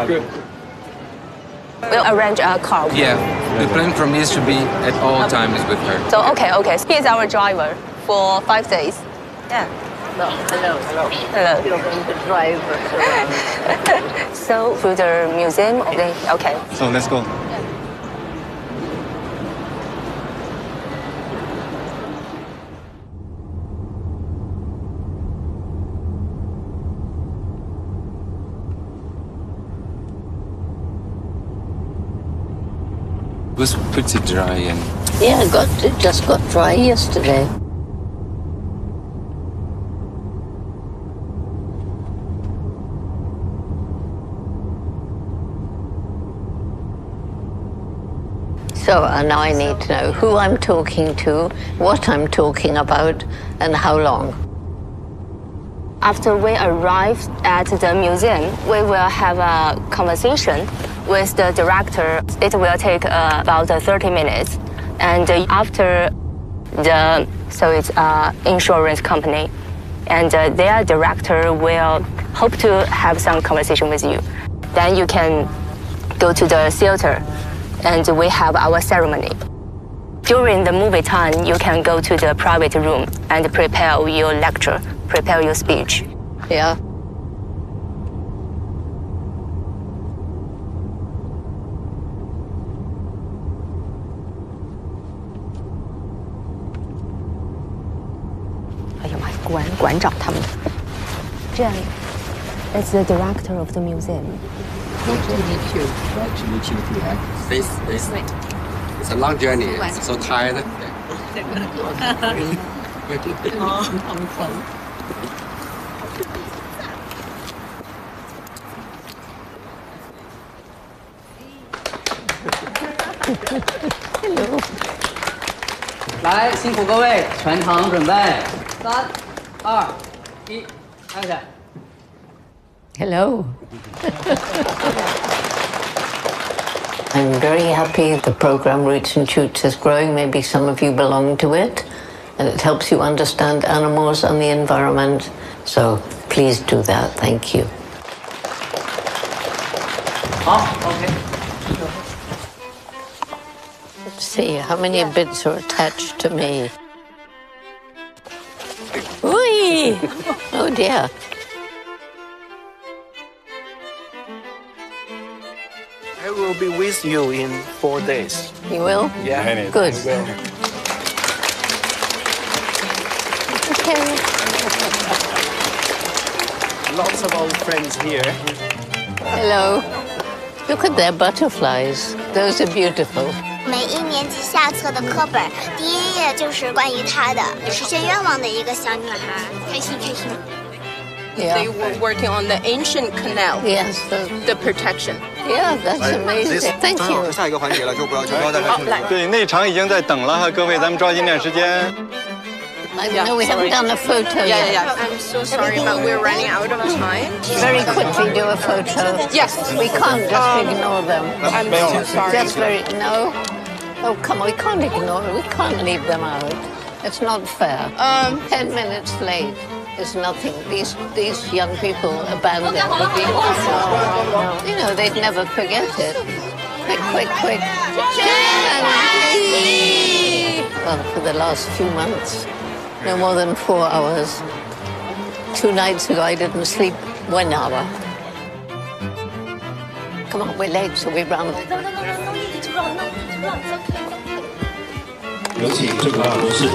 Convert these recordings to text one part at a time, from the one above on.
Good. We'll arrange a car. Yeah, the plan from me should be at all times with her. So okay. He's our driver for 5 days. Yeah. Hello. You're going to drive us around. So through the museum. Okay. So let's go. It was pretty dry and... Yeah, it just got dry yesterday. So now I need to know who I'm talking to, what I'm talking about, and how long. After we arrive at the museum, we will have a conversation with the director. It will take about 30 minutes. And after it's an insurance company, and their director will hope to have some conversation with you. Then you can go to the theater, and we have our ceremony. During the movie time, you can go to the private room and prepare your lecture, prepare your speech. Yeah. It's the director of the museum. It's a long journey. It's so tired. Hello. 来，辛苦各位，全场准备，3、2、1，开始。Hello. I'm very happy the program Roots and Shoots is growing. Maybe some of you belong to it, and it helps you understand animals and the environment. So please do that. Thank you. 好 ，OK。 Let's see how many bits are attached to me. Oi! Oh dear. I will be with you in 4 days. You will? Yeah. Good. I will. Okay. Lots of old friends here. Hello. Look at their butterflies. Those are beautiful. 每一年级下册的课本，第一页就是关于她的实现愿望的一个小女孩，开心开心。 Yeah. They were working on the ancient canal. Yes. The protection. Yeah, that's amazing. Thank you. 下一个环节了，就不要就不要再好，来。对，内场已经在等了哈，各位，咱们抓紧点时间。 I know we haven't done a photo yet. Yeah. I'm so sorry, but we're running out of time. Very quickly do a photo. Yes. We can't just ignore them. I'm so sorry. Just very no. Oh come on, we can't ignore it. We can't leave them out. It's not fair. 10 minutes late is nothing. These young people abandoned the beach. You know they'd never forget it. Quick. Well, for the last few months, no more than 4 hours. 2 nights ago, I didn't sleep 1 hour. Come on, we're late, so we run. 有请这个主持人。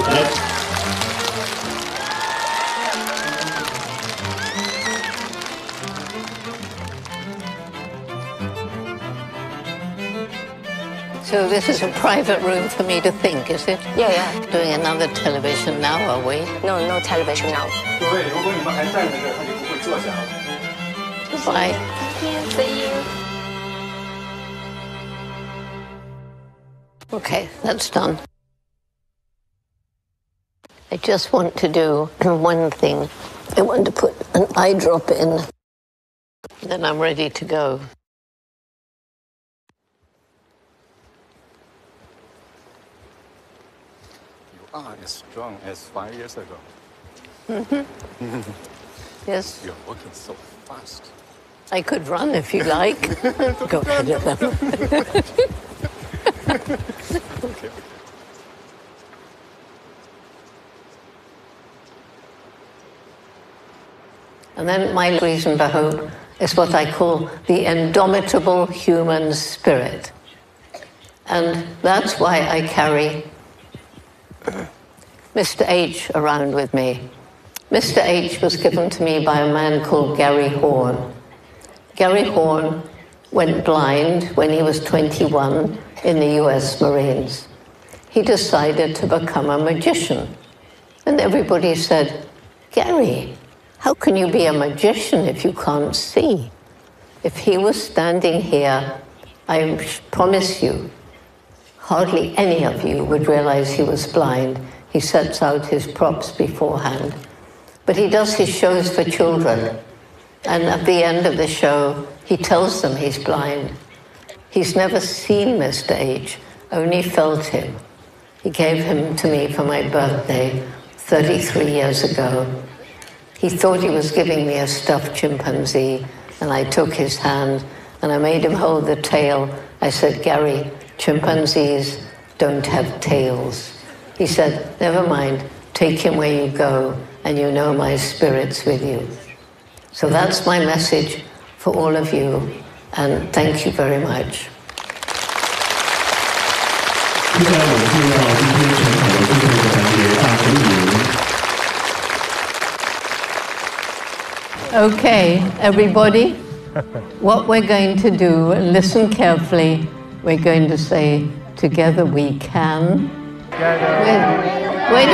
So this is a private room for me to think, is it? Yeah. Doing another television now, are we? No television now. 各位，如果你们还站在这儿，他就不会坐下了。 Goodbye. See you. Okay, that's done. I just want to do one thing. I want to put an eye drop in. Then I'm ready to go. You are as strong as 5 years ago. Yes. You're working so fast. I could run if you like. Go ahead of them. And then my reason for hope is what I call the indomitable human spirit. And that's why I carry Mr. H around with me. Mr. H was given to me by a man called Gary Horn. Gary Horn went blind when he was 21 in the US Marines. He decided to become a magician. And everybody said, Gary, how can you be a magician if you can't see? If he was standing here, I promise you, hardly any of you would realize he was blind. He sets out his props beforehand. But he does his shows for children. And at the end of the show, he tells them he's blind. He's never seen Mr. H, only felt him. He gave him to me for my birthday 33 years ago. He thought he was giving me a stuffed chimpanzee, and I took his hand, and I made him hold the tail. I said, Gary, chimpanzees don't have tails. He said, never mind, take him where you go, and you know my spirit's with you. So that's my message for all of you, and thank you very much. Okay, everybody, what we're going to do, and listen carefully, we're going to say, together we can. Wait.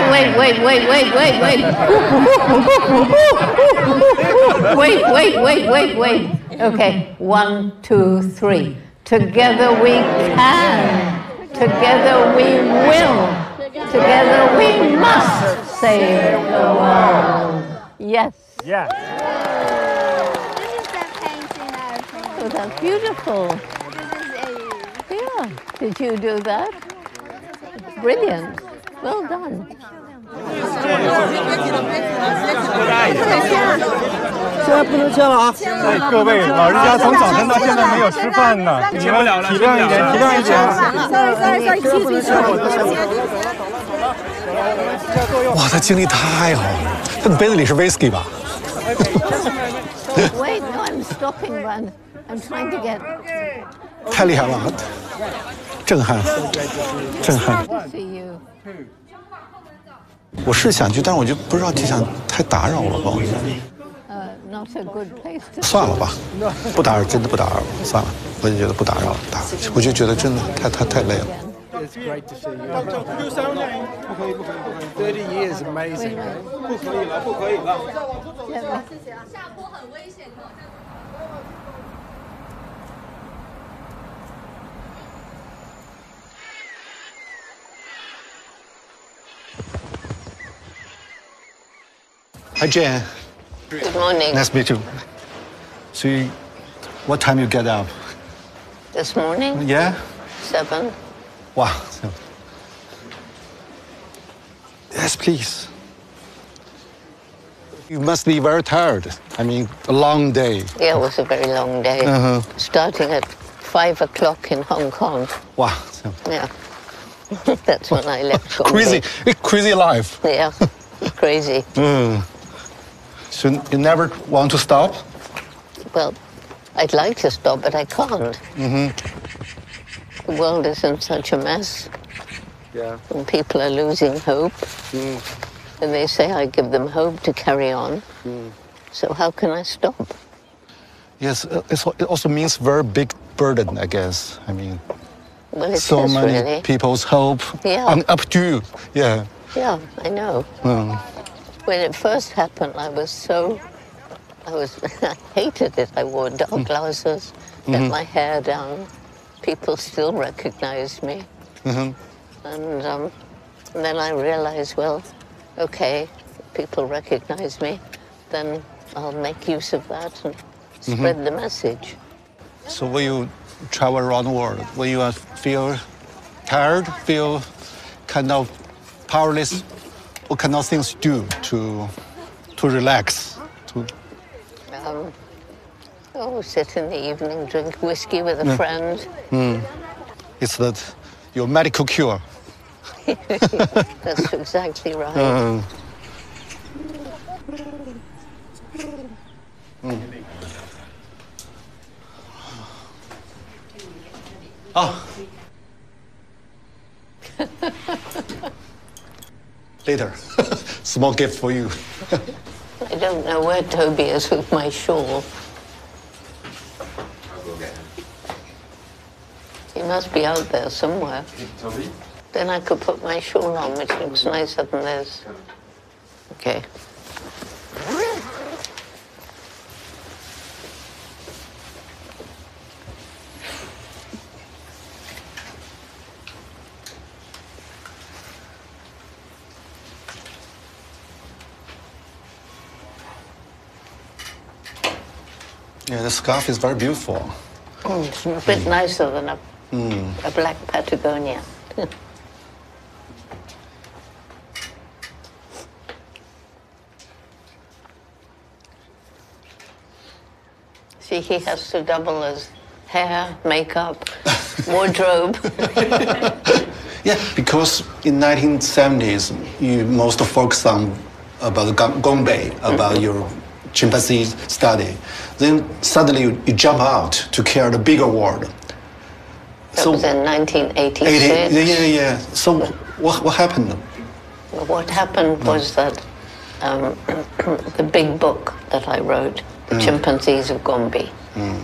Wait. Okay, 1, 2, 3. Together we can. Together we will. Together we must save the world. Yes. Yes. Oh, that's beautiful. Yeah. Did you do that? Brilliant. Well done. 现在不能签了啊！哎，各位，老人家从早晨到现在没有吃饭呢，你们体谅一点，体谅一点。哇，他精力太好了，他的杯子里是 whisky 吧？ Wait, no, I'm stopping, Rand. I'm trying to get. 太厉害了，震撼，震撼。 See you. 我是想去，但是我就不知道这想太打扰了吧。 Not a good place to. 算了吧，不打扰，真的不打扰了，算了，我就觉得不打扰了，我就觉得真的太累了。 It's great to see you. 30 years, amazing. 不可以了，不可以了。下坡很危险的。 Hi Jan. Good morning. Nice to meet you. So, what time you get up? This morning? Yeah. 7. Wow. Yes, please. You must be very tired. I mean, a long day. Yeah, it was a very long day. Starting at 5 o'clock in Hong Kong. Wow. Yeah. That's when I left. Crazy life. Yeah. Crazy. So you never want to stop? Well, I'd like to stop, but I can't. The world is in such a mess. Yeah. And people are losing hope. And they say I give them hope to carry on. So how can I stop? Yes, it also means very big burden, I guess. I mean, Well, it so is many really. people's hope Yeah. up to you. Yeah. Yeah, I know. When it first happened, I hated it. I wore dark glasses, let my hair down. People still recognized me. And then I realized, well, okay, people recognize me, then I'll make use of that and spread the message. So when you travel around the world, when you feel tired, feel kind of powerless, what kind of things do to relax? Oh, sit in the evening, drink whiskey with a friend. It's your medical cure. That's exactly right. Oh. Later. Small gift for you. I don't know where Toby is with my shawl. He must be out there somewhere. Toby? Then I could put my shawl on, which looks nicer than this. Okay. Yeah, the scarf is very beautiful. It's a bit nicer than a black Patagonia. See, he has to double as hair, makeup, wardrobe. Yeah, because in 1970s, you most focus on about the Gombe, about your chimpanzee study. Then suddenly you jump out to carry the bigger world. That was in 1986. Yeah. So what happened? What happened was that the big book that I wrote, The Chimpanzees of Gombe,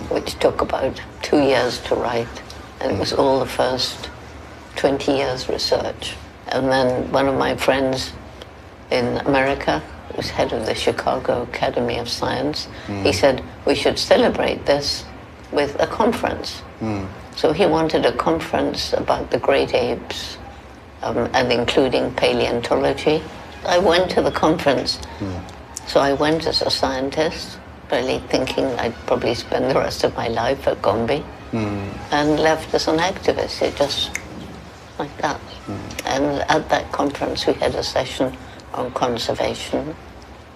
which took about 2 years to write, and it was all the first 20 years research. And then one of my friends in America, who was head of the Chicago Academy of Science, he said, we should celebrate this with a conference. So he wanted a conference about the great apes, and including paleontology. I went to the conference. So I went as a scientist, really thinking I'd probably spend the rest of my life at Gombe, and left as an activist, just like that. And at that conference we had a session on conservation,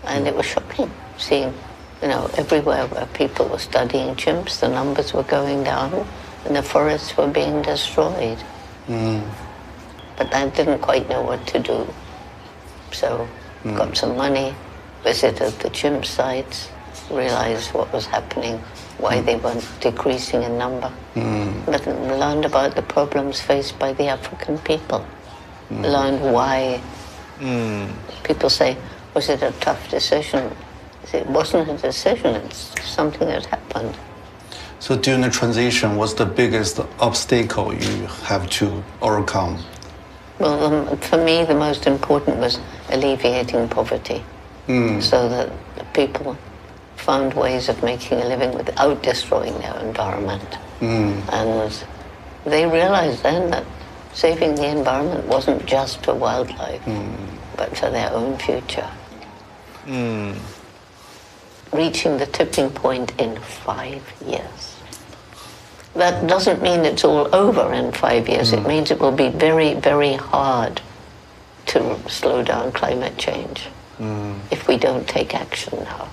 and it was shocking seeing, everywhere where people were studying chimps, the numbers were going down, and the forests were being destroyed. But I didn't quite know what to do. So got some money, visited the chimp sites, realized what was happening, why they weren't decreasing in number, but learned about the problems faced by the African people. Learned why. People say, was it a tough decision? It wasn't a decision, it's something that happened. So during the transition, what's the biggest obstacle you have to overcome? Well, for me, the most important was alleviating poverty, so that the people found ways of making a living without destroying their environment. And they realized then that saving the environment wasn't just for wildlife, but for their own future. Reaching the tipping point in 5 years. That doesn't mean it's all over in 5 years. It means it will be very, very hard to slow down climate change if we don't take action now.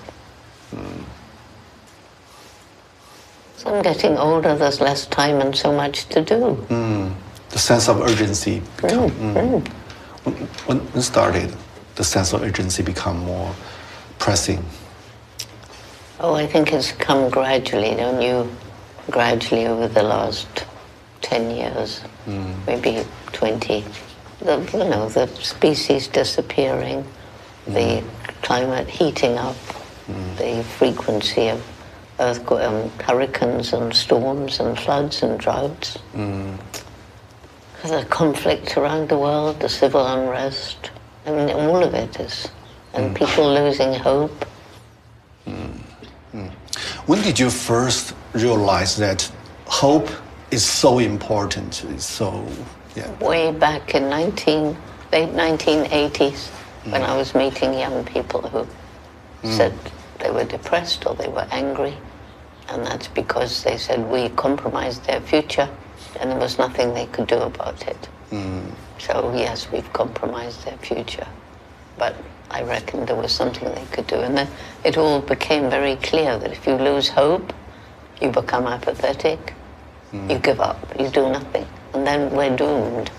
So I'm getting older, there's less time and so much to do. The sense of urgency become... When started, the sense of urgency become more pressing? Oh, I think it's come gradually, don't you? Gradually over the last 10 years, maybe 20. The species disappearing, the climate heating up, the frequency of hurricanes and storms and floods and droughts. The conflict around the world, the civil unrest, I mean, all of it is, and people losing hope. When did you first realize that hope is so important? Way back in late 1980s, when I was meeting young people who said they were depressed or they were angry, and that's because they said we compromised their future and there was nothing they could do about it. So yes, we've compromised their future, but I reckon there was something they could do. And then it all became very clear that if you lose hope, you become apathetic, you give up, you do nothing, and then we're doomed.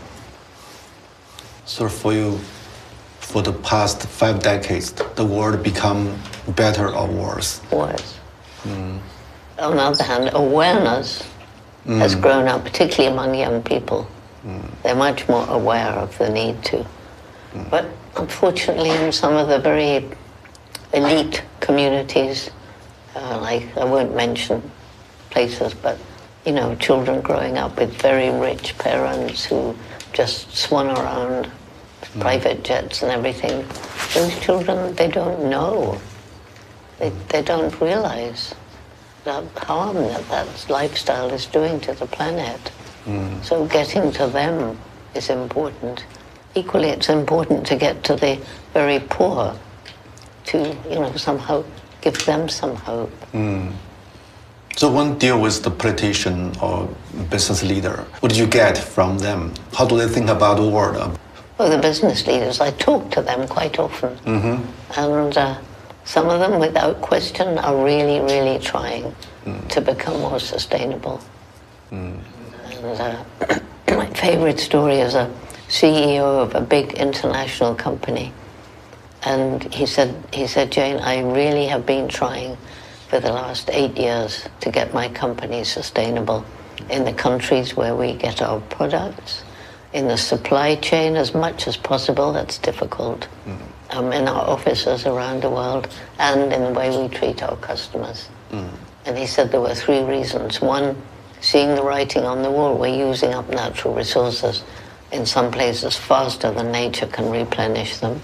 So for you, for the past 5 decades, the world become better or worse? Worse. On the other hand, awareness has grown up, particularly among young people. They're much more aware of the need to. But unfortunately, in some of the very elite communities, like I won't mention places, but you know, children growing up with very rich parents who just swan around private jets and everything. Those children, they don't know. They don't realize the harm that lifestyle is doing to the planet. So getting to them is important. Equally, it's important to get to the very poor, to, you know, somehow give them some hope. So when deal with the politician or business leader, what did you get from them? How do they think about the world? Well, the business leaders, I talk to them quite often. And some of them, without question, are really, really trying to become more sustainable. And my favorite story is a CEO of a big international company. And he said, Jane, I really have been trying for the last 8 years to get my company sustainable in the countries where we get our products, in the supply chain as much as possible. That's difficult. In our offices around the world, and in the way we treat our customers. And he said there were 3 reasons. 1, seeing the writing on the wall. We're using up natural resources in some places faster than nature can replenish them.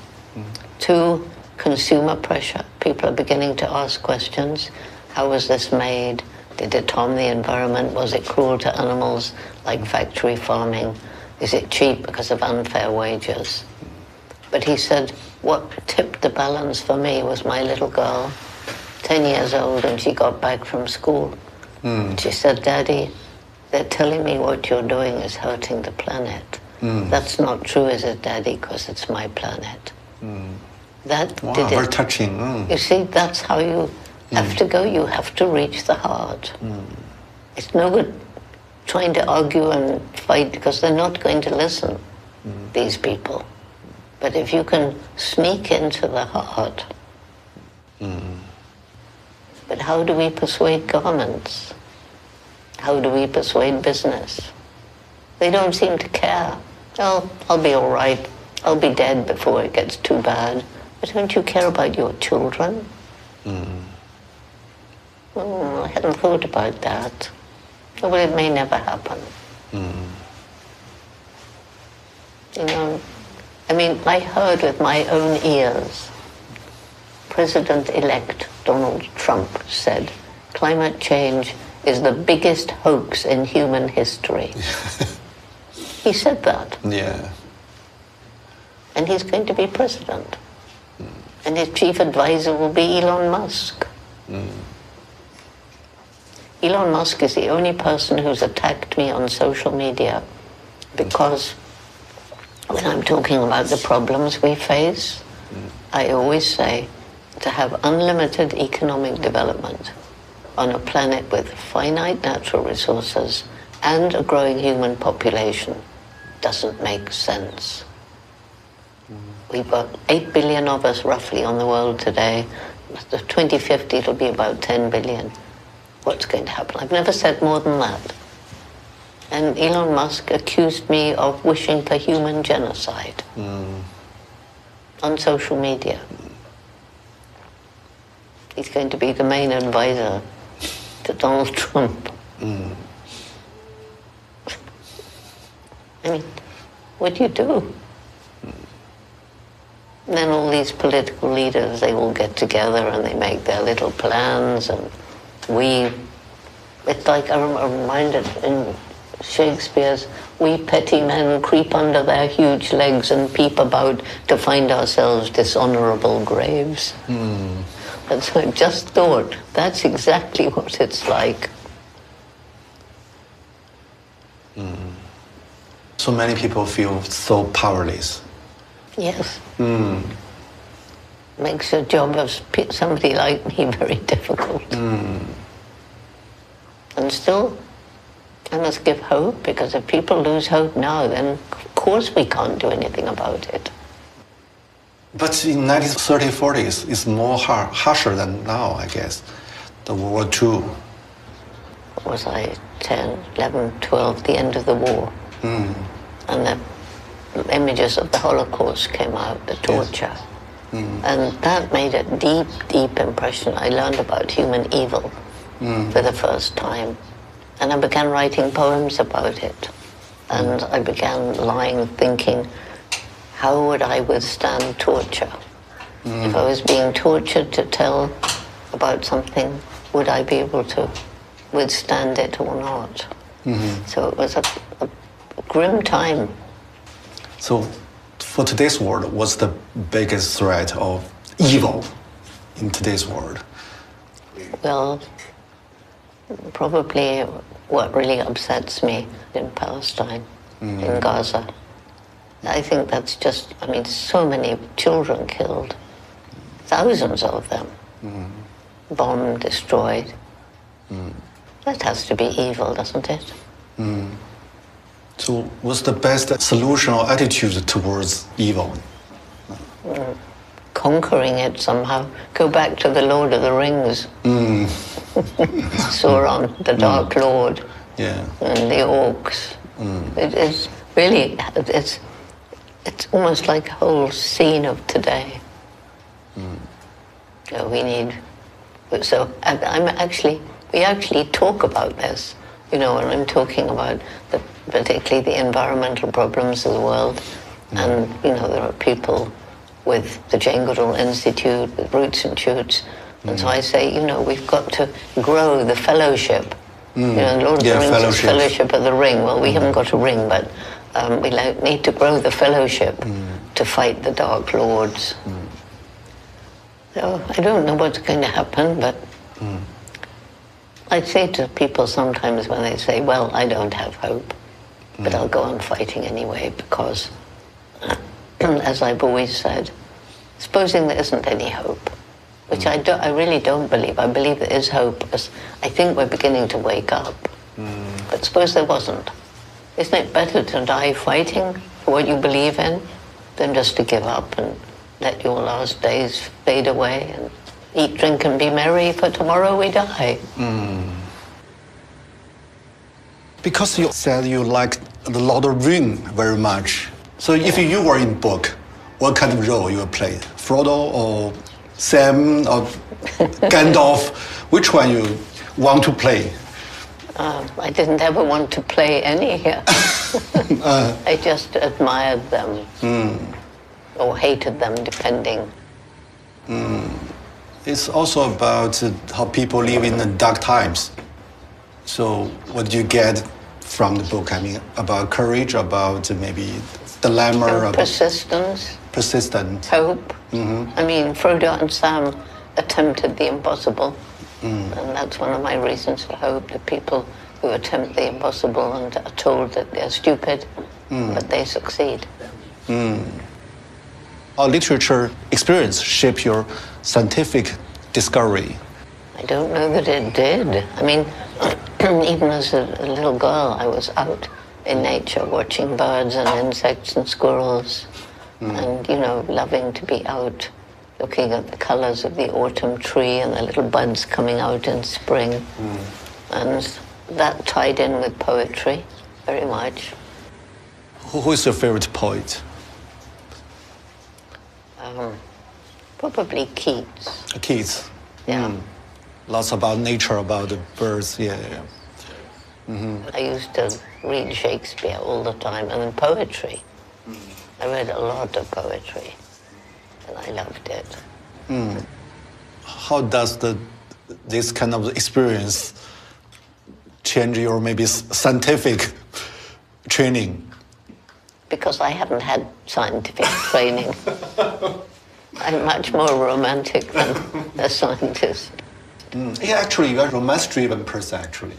2, consumer pressure. People are beginning to ask questions. How was this made? Did it harm the environment? Was it cruel to animals, like factory farming? Is it cheap because of unfair wages? But he said, what tipped the balance for me was my little girl, 10 years old, and she got back from school. She said, Daddy, they're telling me what you're doing is hurting the planet. That's not true, is it, Daddy? Because it's my planet. That wow, did it. Very touching. You see, that's how you have to go. You have to reach the heart. It's no good trying to argue and fight because they're not going to listen, these people. But if you can sneak into the heart. But how do we persuade governments? How do we persuade business? They don't seem to care. Oh, I'll be all right. I'll be dead before it gets too bad. But don't you care about your children? I hadn't thought about that. Well, it may never happen. You know, I mean, I heard with my own ears, President-elect Donald Trump said, climate change is the biggest hoax in human history. He said that. Yeah. And he's going to be president. And his chief advisor will be Elon Musk. Elon Musk is the only person who's attacked me on social media because when I'm talking about the problems we face, I always say to have unlimited economic development on a planet with finite natural resources and a growing human population doesn't make sense. We've got 8 billion of us roughly on the world today. By 2050 it'll be about 10 billion. What's going to happen? I've never said more than that. And Elon Musk accused me of wishing for human genocide on social media. He's going to be the main advisor to Donald Trump. I mean, what do you do? And then all these political leaders, they all get together and they make their little plans, and it's like I'm reminded in Shakespeare's, we petty men creep under their huge legs and peep about to find ourselves dishonorable graves. And so I just thought, that's exactly what it's like. So many people feel so powerless. Yes. Makes the job of somebody like me very difficult. And still, I must give hope, because if people lose hope now, then of course we can't do anything about it. But in 1930s, 40s, it's more harsher than now, I guess. The World War II. What was I, 10, 11, 12, the end of the war. And the images of the Holocaust came out, the torture. Yes. And that made a deep, deep impression. I learned about human evil for the first time. And I began writing poems about it. And I began lying, thinking, how would I withstand torture? If I was being tortured to tell about something, would I be able to withstand it or not? So it was a grim time. So for today's world, what's the biggest threat of evil in today's world? Well, probably what really upsets me in Palestine, in Gaza. I think that's just, I mean, so many children killed, thousands of them, bombed, destroyed. That has to be evil, doesn't it? So what's the best solution or attitude towards evil? Conquering it somehow. Go back to the Lord of the Rings. Sauron, the Dark Lord, and the orcs. It is really, it's almost like a whole scene of today. So we need, so we actually talk about this, you know, when I'm talking about particularly the environmental problems of the world. And, you know, there are people with the Jane Goodall Institute, with Roots and Shoots. And so I say, you know, we've got to grow the fellowship. You know, Lord of the Rings is Fellowship of the Ring. Well, we haven't got a ring, but we need to grow the fellowship to fight the Dark Lords. So I don't know what's going to happen, but I say to people sometimes when they say, well, I don't have hope, but I'll go on fighting anyway, because, as I've always said, supposing there isn't any hope, which I really don't believe. I believe there is hope, because I think we're beginning to wake up. But suppose there wasn't. Isn't it better to die fighting for what you believe in than just to give up and let your last days fade away and eat, drink, and be merry, for tomorrow we die? Because you said you like the Lord of the Rings very much. So if you were in book, what kind of role you would play? Frodo or Sam or Gandalf? Which one you want to play? I didn't ever want to play any here. I just admired them or hated them, depending. It's also about how people live in the dark times. So what do you get from the book? I mean, about courage, about maybe dilemma, about persistence, hope. I mean, Frodo and Sam attempted the impossible, and that's one of my reasons for hope, that people who attempt the impossible and are told that they're stupid, but they succeed. How literature experience shape your scientific discovery? I don't know that it did. I mean, even as a little girl, I was out in nature watching birds and insects and squirrels, and, you know, loving to be out looking at the colors of the autumn tree and the little buds coming out in spring. And that tied in with poetry very much. Who is your favorite poet? Probably Keats. Keats. Yeah. Lots about nature, about the birds, I used to read Shakespeare all the time, and then poetry. I read a lot of poetry, and I loved it. How does this kind of experience change your maybe scientific training? Because I haven't had scientific training. I'm much more romantic than a scientist. Yeah, actually, you're a romance-driven person, actually.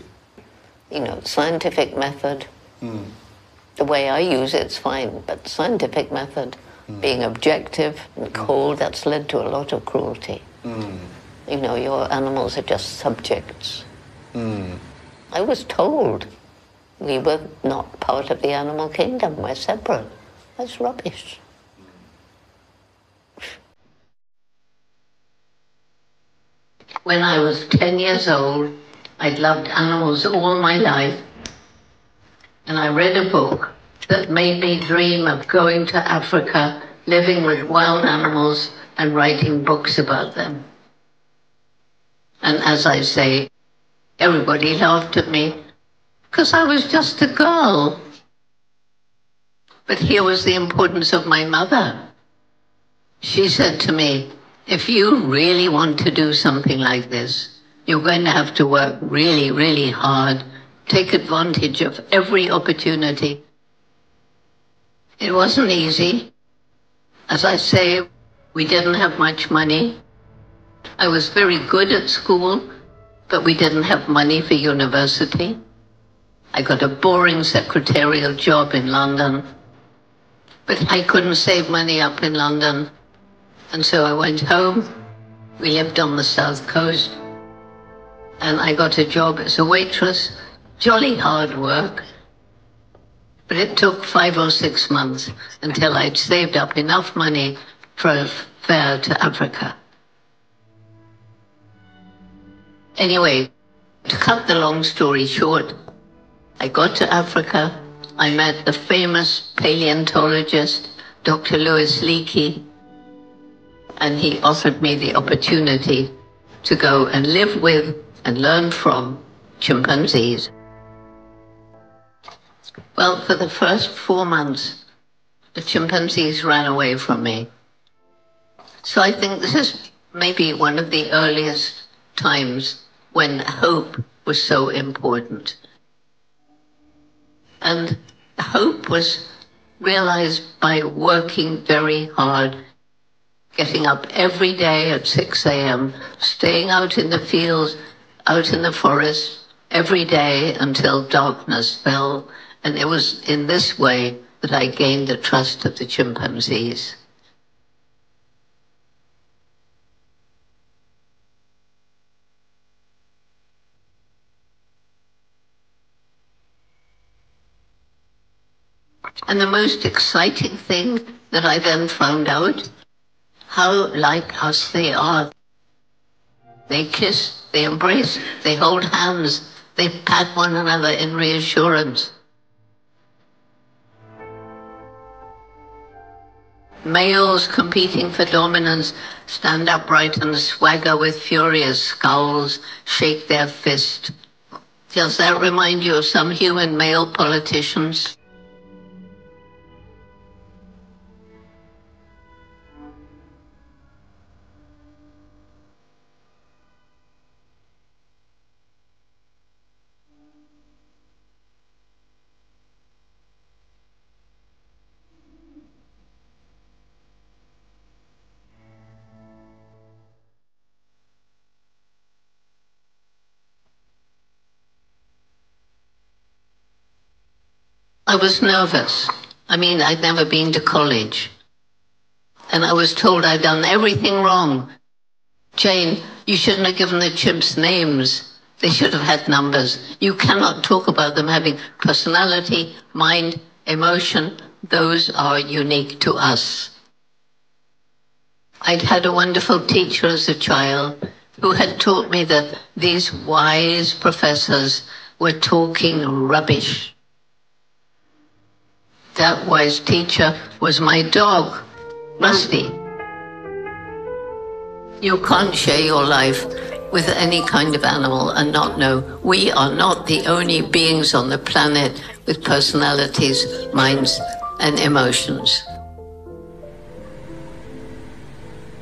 You know, scientific method, the way I use it's fine, but scientific method, being objective and cold, that's led to a lot of cruelty. You know, your animals are just subjects. I was told we were not part of the animal kingdom, we're separate. That's rubbish. When I was 10 years old, I'd loved animals all my life, and I read a book that made me dream of going to Africa, living with wild animals, and writing books about them. And as I say, everybody laughed at me, because I was just a girl. But here was the importance of my mother. She said to me, if you really want to do something like this, you're going to have to work really, really hard, take advantage of every opportunity. It wasn't easy. As I say, we didn't have much money. I was very good at school, but we didn't have money for university. I got a boring secretarial job in London, but I couldn't save money up in London. And so I went home. We lived on the south coast, and I got a job as a waitress. Jolly hard work. But it took 5 or 6 months until I'd saved up enough money for a fare to Africa. Anyway, to cut the long story short, I got to Africa. I met the famous paleontologist, Dr. Louis Leakey, and he offered me the opportunity to go and live with and learn from chimpanzees. Well, for the first 4 months, the chimpanzees ran away from me. So I think this is maybe one of the earliest times when hope was so important. And hope was realized by working very hard, getting up every day at 6 a.m., staying out in the fields, out in the forest, every day until darkness fell. And it was in this way that I gained the trust of the chimpanzees. And the most exciting thing that I then found out, how like us they are. They kiss, they embrace, they hold hands, they pat one another in reassurance. Males competing for dominance stand upright and swagger with furious scowls, shake their fist. Does that remind you of some human male politicians? I was nervous. I mean, I'd never been to college. And I was told I'd done everything wrong. Jane, you shouldn't have given the chimps names. They should have had numbers. You cannot talk about them having personality, mind, emotion. Those are unique to us. I'd had a wonderful teacher as a child who had taught me that these wise professors were talking rubbish. That wise teacher was my dog, Rusty. You can't share your life with any kind of animal and not know we are not the only beings on the planet with personalities, minds, and emotions.